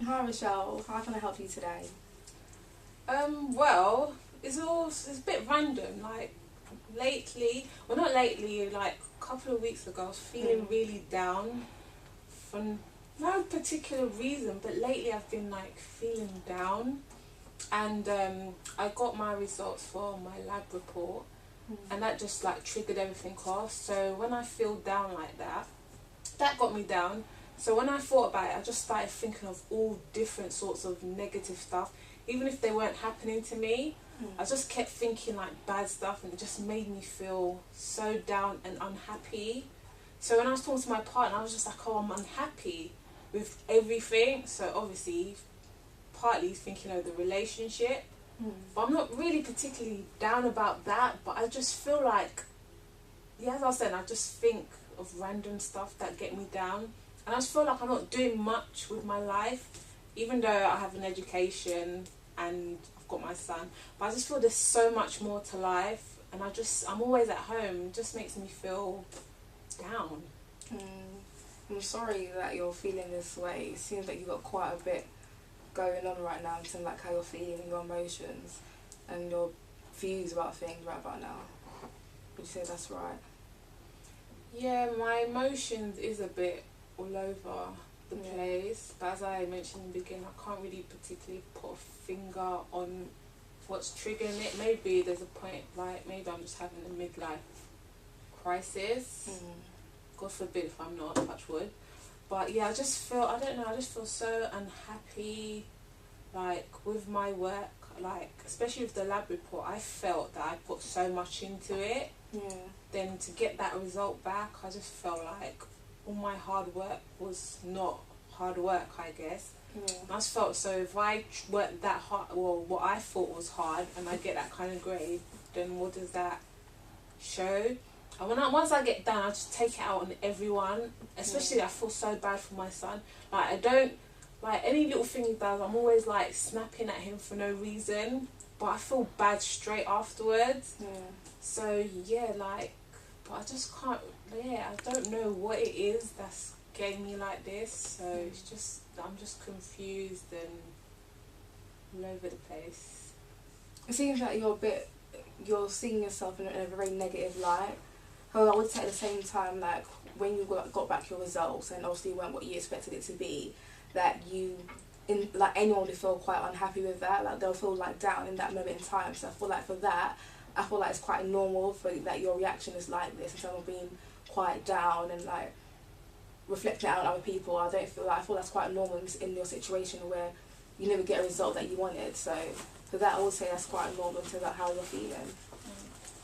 Hi Michelle, how can I help you today? Well, it's a bit random. Like lately, well, not lately. Like a couple of weeks ago, I was feeling really down for no particular reason, but lately I've been like feeling down, and I got my results for my lab report, and that just like triggered everything off. So when I feel down like that, that got me down. So when I thought about it, I just started thinking of all different sorts of negative stuff, even if they weren't happening to me. I just kept thinking like bad stuff, and it just made me feel so down and unhappy. So when I was talking to my partner, I was just like, oh, I'm unhappy with everything. So obviously, partly thinking of the relationship, but I'm not really particularly down about that. But I just feel like, yeah, as I said, I just think of random stuff that get me down, and I just feel like I'm not doing much with my life, even though I have an education and I've got my son. But I just feel there's so much more to life, and I'm always at home. It just makes me feel down. I'm sorry that you're feeling this way. It seems like you've got quite a bit going on right now in terms of like how you're feeling, your emotions, and your views about things right about now. Would you say that's right? Yeah, my emotions is a bit all over the place, but as I mentioned in the beginning, I can't really particularly put a finger on what's triggering it. Maybe there's a point, like maybe I'm just having a midlife crisis. God forbid if I'm not, touch wood. But yeah, I just feel so unhappy, like with my work, like especially with the lab report. I felt that I put so much into it. Then to get that result back, I just felt like all my hard work was not hard work, I guess. I just felt, so if I worked that hard, well, what I thought was hard, and I get that kind of grade, then what does that show? And once I get done, I just take it out on everyone. Especially, I feel so bad for my son. Like I don't like any little thing he does. I'm always like snapping at him for no reason, but I feel bad straight afterwards. So yeah, like, but I just can't. Yeah, I don't know what it is that's getting me like this. So it's just, I'm just confused and all over the place. It seems like you're seeing yourself in a very negative light. However, I would say at the same time, like when you got back your results and obviously it weren't what you expected it to be, that like anyone would feel quite unhappy with that. Like they'll feel like down in that moment in time. So I feel like for that, I feel like it's quite normal for that your reaction is like this in terms of being quite down and like reflecting out on other people. I feel that's quite normal in your situation where you never get a result that you wanted. So for that, I would say that's quite normal to like how you're feeling.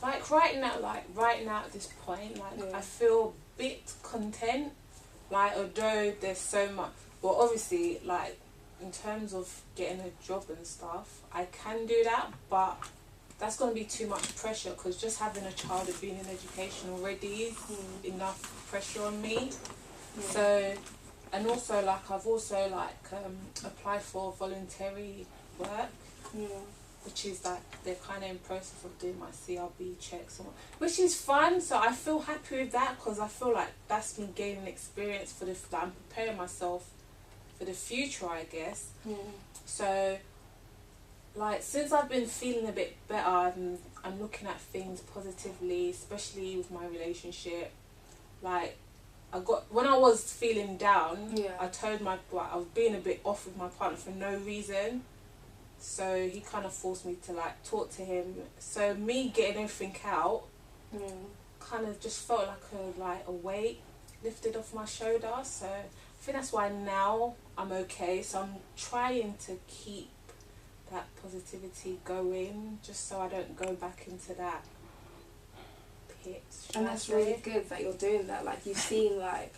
Like right now at this point, like I feel a bit content. Like although there's so much, well obviously like in terms of getting a job and stuff, I can do that, but that's going to be too much pressure, because just having a child and being in education already is enough pressure on me. So, and also like I've also like applied for voluntary work, which is like they're kind of in process of doing my CRB checks, which is fun. So I feel happy with that, because I feel like that's me gaining experience for that I'm preparing myself for the future, I guess. So like since I've been feeling a bit better, and I'm looking at things positively, especially with my relationship. Like when I was feeling down, I told I was being a bit off with my partner for no reason. So he kind of forced me to like talk to him. So me getting everything out kind of just felt like a weight lifted off my shoulder. So I think that's why now I'm okay. So I'm trying to keep that positivity going, just so I don't go back into that pit. And that's really good that you're doing that. Like you've seen like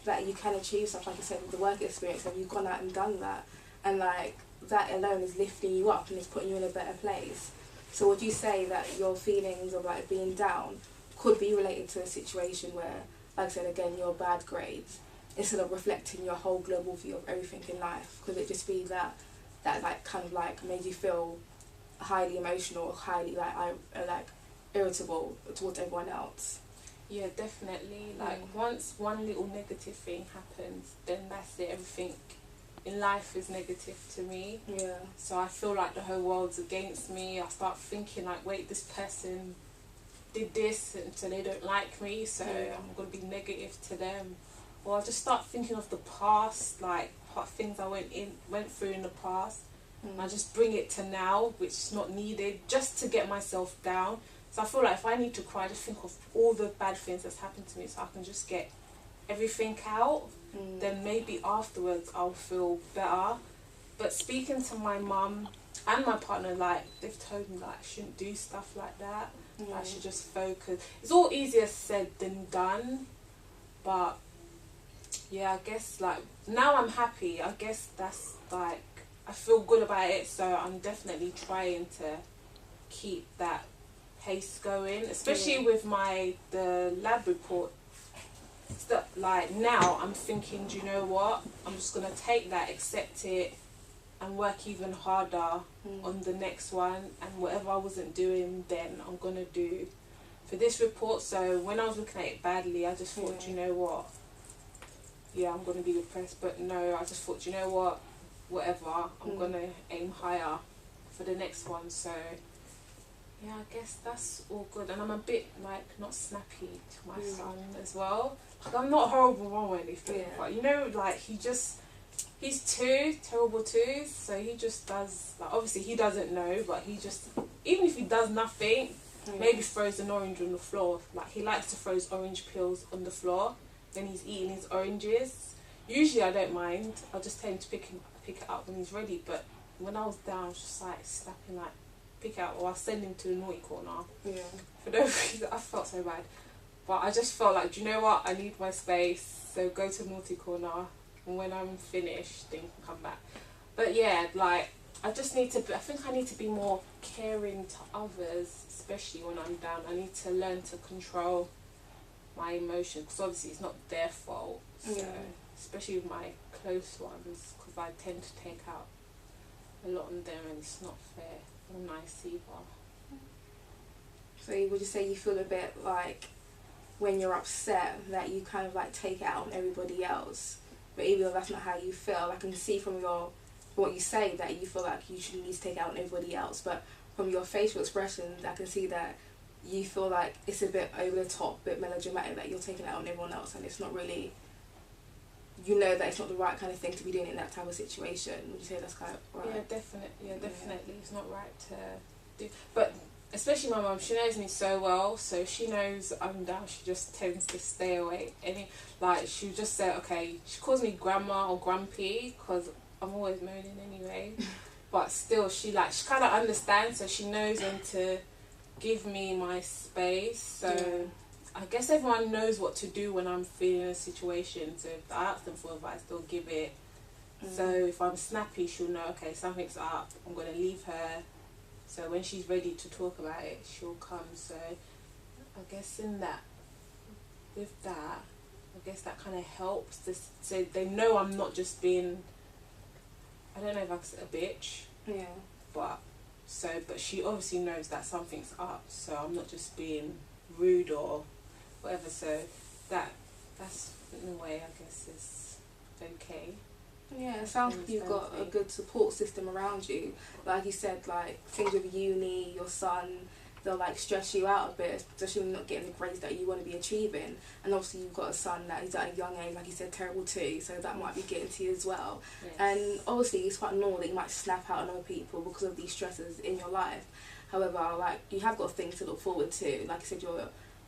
that you can achieve stuff, like you said, with the work experience, and you've gone out and done that, and like that alone is lifting you up and is putting you in a better place. So would you say that your feelings of like being down could be related to a situation where, like I said again, your bad grades, instead of reflecting your whole global view of everything in life, could it just be that like kind of like made you feel highly emotional, highly like irritable towards everyone else? Yeah, definitely. Like once one little negative thing happens, then that's it. Everything in life is negative to me. Yeah. So I feel like the whole world's against me. I start thinking like, wait, this person did this and so they don't like me, so I'm going to be negative to them. Or I just start thinking of the past, like things I went through in the past. And I just bring it to now, which is not needed, just to get myself down. So I feel like if I need to cry, I just think of all the bad things that's happened to me so I can just get everything out. Then maybe afterwards I'll feel better. But speaking to my mum and my partner, like, they've told me like I shouldn't do stuff like that. I should just focus. It's all easier said than done. But yeah, I guess like now I'm happy. I guess that's like, I feel good about it, so I'm definitely trying to keep that pace going, especially with the lab report. Stuff like now I'm thinking, do you know what? I'm just gonna take that, accept it, and work even harder on the next one. And whatever I wasn't doing then, I'm gonna do for this report. So when I was looking at it badly, I just thought, do you know what? Yeah, I'm gonna be depressed, but no, I just thought, do you know what? Whatever, I'm gonna aim higher for the next one. So yeah, I guess that's all good. And I'm a bit like not snappy to my son as well. Like, I'm not horrible mom or anything, but you know, like he's 2, terrible 2s, so he just does, like, obviously he doesn't know, but he just, even if he does nothing, maybe throws an orange on the floor. Like he likes to throw his orange peels on the floor when he's eating his oranges. Usually I don't mind, I'll just tell him to pick it up when he's ready, but when I was down I was just like snapping, like pick it up, or I'll send him to the naughty corner. For no reason. I felt so bad, but I just felt like, do you know what, I need my space, so go to the naughty corner, and when I'm finished then come back. But yeah, like I think I need to be more caring to others, especially when I'm down. I need to learn to control my emotions, because obviously it's not their fault, so especially with my close ones, because I tend to take out a lot on them, and it's not fair or nice either. So would you say you feel a bit like when you're upset that you kind of like take it out on everybody else, but even though that's not how you feel, I can see from what you say that you feel like you shouldn't need to take it out on everybody else, but from your facial expressions I can see that you feel like it's a bit over the top, a bit melodramatic, that you're taking it out on everyone else, and it's not really, you know that it's not the right kind of thing to be doing in that type of situation. Would you say that's kind of right? Yeah, definitely. It's not right to do. But especially my mum, she knows me so well, so she knows I'm down. She just tends to stay away. Like she'll just say, okay, she calls me grandma or grumpy because I'm always moaning anyway. But still, she kind of understands, so she knows when to give me my space. So I guess everyone knows what to do when I'm feeling a situation. So if I ask them for advice, they'll give it. So if I'm snappy, she'll know, okay, something's up, I'm going to leave her. So when she's ready to talk about it, she'll come. So I guess with that, I guess that kind of helps. So they know I'm not just being, I don't know if I could say a bitch. Yeah. But she obviously knows that something's up, so I'm not just being rude or whatever. So that's in a way, I guess, is okay. Yeah, it sounds like you've got a good support system around you. Like you said, like things with uni, your son, they'll like stress you out a bit, especially when you're not getting the grades that you want to be achieving. And obviously you've got a son that is at a young age, like you said, terrible too, so that might be getting to you as well. Yes. And obviously it's quite normal that you might snap out on other people because of these stresses in your life. However, like you have got things to look forward to. Like I said,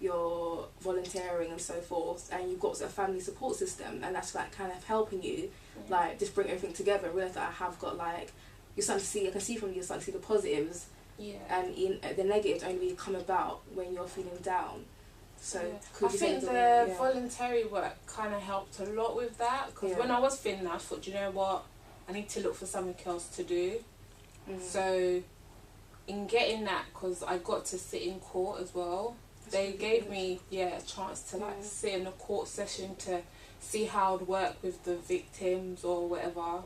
you're volunteering and so forth, and you've got a family support system, and that's like kind of helping you like just bring everything together and realise that I have got like, you're starting to see, I can see from you, you're starting to see the positives, and the negatives only come about when you're feeling down. So I think the voluntary work kind of helped a lot with that, because when I was feeling that, I thought, do you know what, I need to look for something else to do. So in getting that, because I got to sit in court as well, they gave me a chance to like sit in a court session to see how I'd work with the victims or whatever.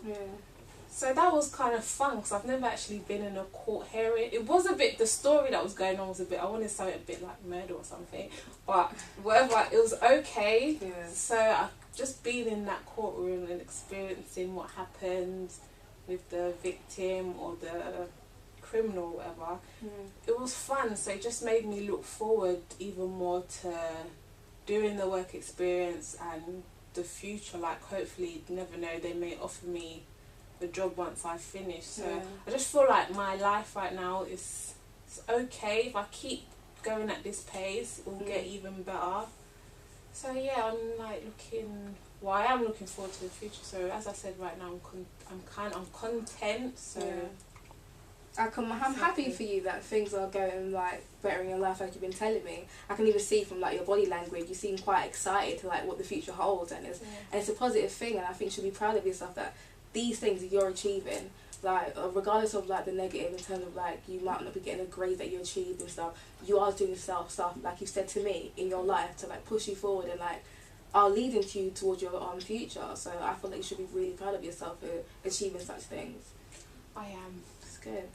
So that was kind of fun, because I've never actually been in a court hearing. It was a bit, the story that was going on was a bit, I wanted something a bit like murder or something, but whatever, it was okay. So just being in that courtroom and experiencing what happened with the victim or the criminal or whatever, it was fun. So it just made me look forward even more to doing the work experience and the future. Like, hopefully, you never know, they may offer me the job once I finish. So I just feel like my life right now is it's okay. If I keep going at this pace, it will get even better. So yeah, I'm like I am looking forward to the future. So as I said, right now I'm content. So I'm happy for you that things are going like better in your life, like you've been telling me. I can even see from like your body language, you seem quite excited to like what the future holds, and it's a positive thing. And I think you should be proud of yourself that these things that you're achieving, like regardless of like the negative in terms of like you might not be getting a grade that you achieved and stuff, you are doing stuff like you said to me in your life to like push you forward and like are leading you towards your future. So I feel like you should be really proud of yourself for achieving such things. I am. It's good.